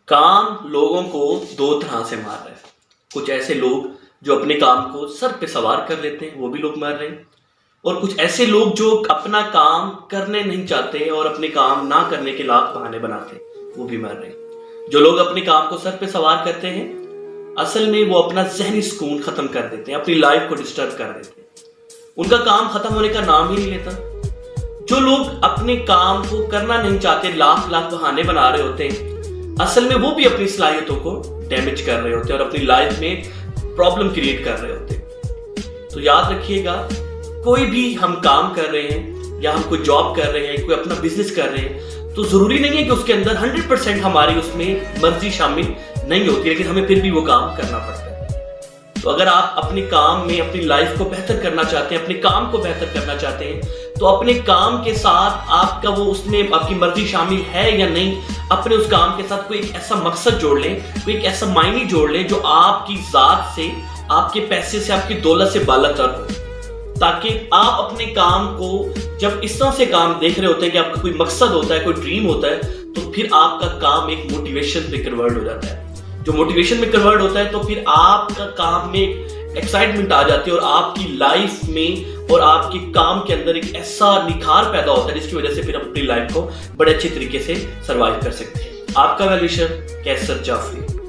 کام لوگوں کو دو طرح سے مار رہے ہیں. کچھ ایسے لوگ جو اپنے کام کو سر پہ سوار کر لیتے ہیں، وہ بھی لوگ مار رہے ہیں، اور کچھ ایسے لوگ جو اپنا کام کرنے نہیں چاہتے اور اپنے کام نہ کرنے کے لاکھ بہانے بناتے ہیں، وہ بھی مار رہے ہیں. جو لوگ اپنے کام کو سر پہ سوار کرتے ہیں، اصل میں وہ اپنا ذہنی سکون ختم کر دیتے ہیں، اپنی لائف کو ڈسٹرب کر دیتے ہیں. ان کا کام ختم ہونے کا نام ہی نہیں لیتا. جو لوگ اپنے کام کو کرنا نہیں چاہتے، لاکھ بہانے بنا رہے ہوتے ہیں، اصل میں وہ بھی اپنی صلاحیتوں کو ڈیمیج کر رہے ہوتے ہیں اور اپنی لائف میں پرابلم کریٹ کر رہے ہوتے ہیں. تو یاد رکھیے گا، کوئی بھی ہم کام کر رہے ہیں یا ہم کوئی جاب کر رہے ہیں، کوئی اپنا بزنس کر رہے ہیں، تو ضروری نہیں ہے کہ اس کے اندر 100% ہماری اس میں مرضی شامل نہیں ہوتی، لیکن ہمیں پھر بھی وہ کام کرنا پڑتا ہے. تو اگر آپ اپنے کام میں اپنی لائف کو بہتر کرنا چاہتے ہیں، اپنے کام کو بہتر کرنا چاہتے ہیں، تو اپنے کام کے ساتھ آپ کا وہ اس میں آپ کی مرضی شامل ہے یا نہیں، اپنے اس کام کے ساتھ کوئی ایک ایسا مقصد جوڑ لیں، کوئی ایک ایسا معنی جوڑ لیں جو آپ کی ذات سے، آپ کے پیسے سے، آپ کی دولت سے بالا تر ہو، تاکہ آپ اپنے کام کو جب اس طرح سے کام دیکھ رہے ہوتے ہیں کہ آپ کا کوئی مقصد ہوتا ہے، کوئی ڈریم ہوتا ہے، تو پھر آپ کا کام ایک موٹیویشن میں کنورٹ ہو جاتا ہے. جو موٹیویشن میں کنورٹ ہوتا ہے تو پھر آپ کا کام میں ایکسائٹمنٹ آ جاتی ہے، اور آپ کی لائف میں اور آپ کے کام کے اندر ایک ایسا نکھار پیدا ہوتا ہے جس کی وجہ سے پھر آپ اپنی لائف کو بڑے اچھے طریقے سے سروائیو کر سکتے ہیں. آپ کا ویل وشر کیسر جعفری.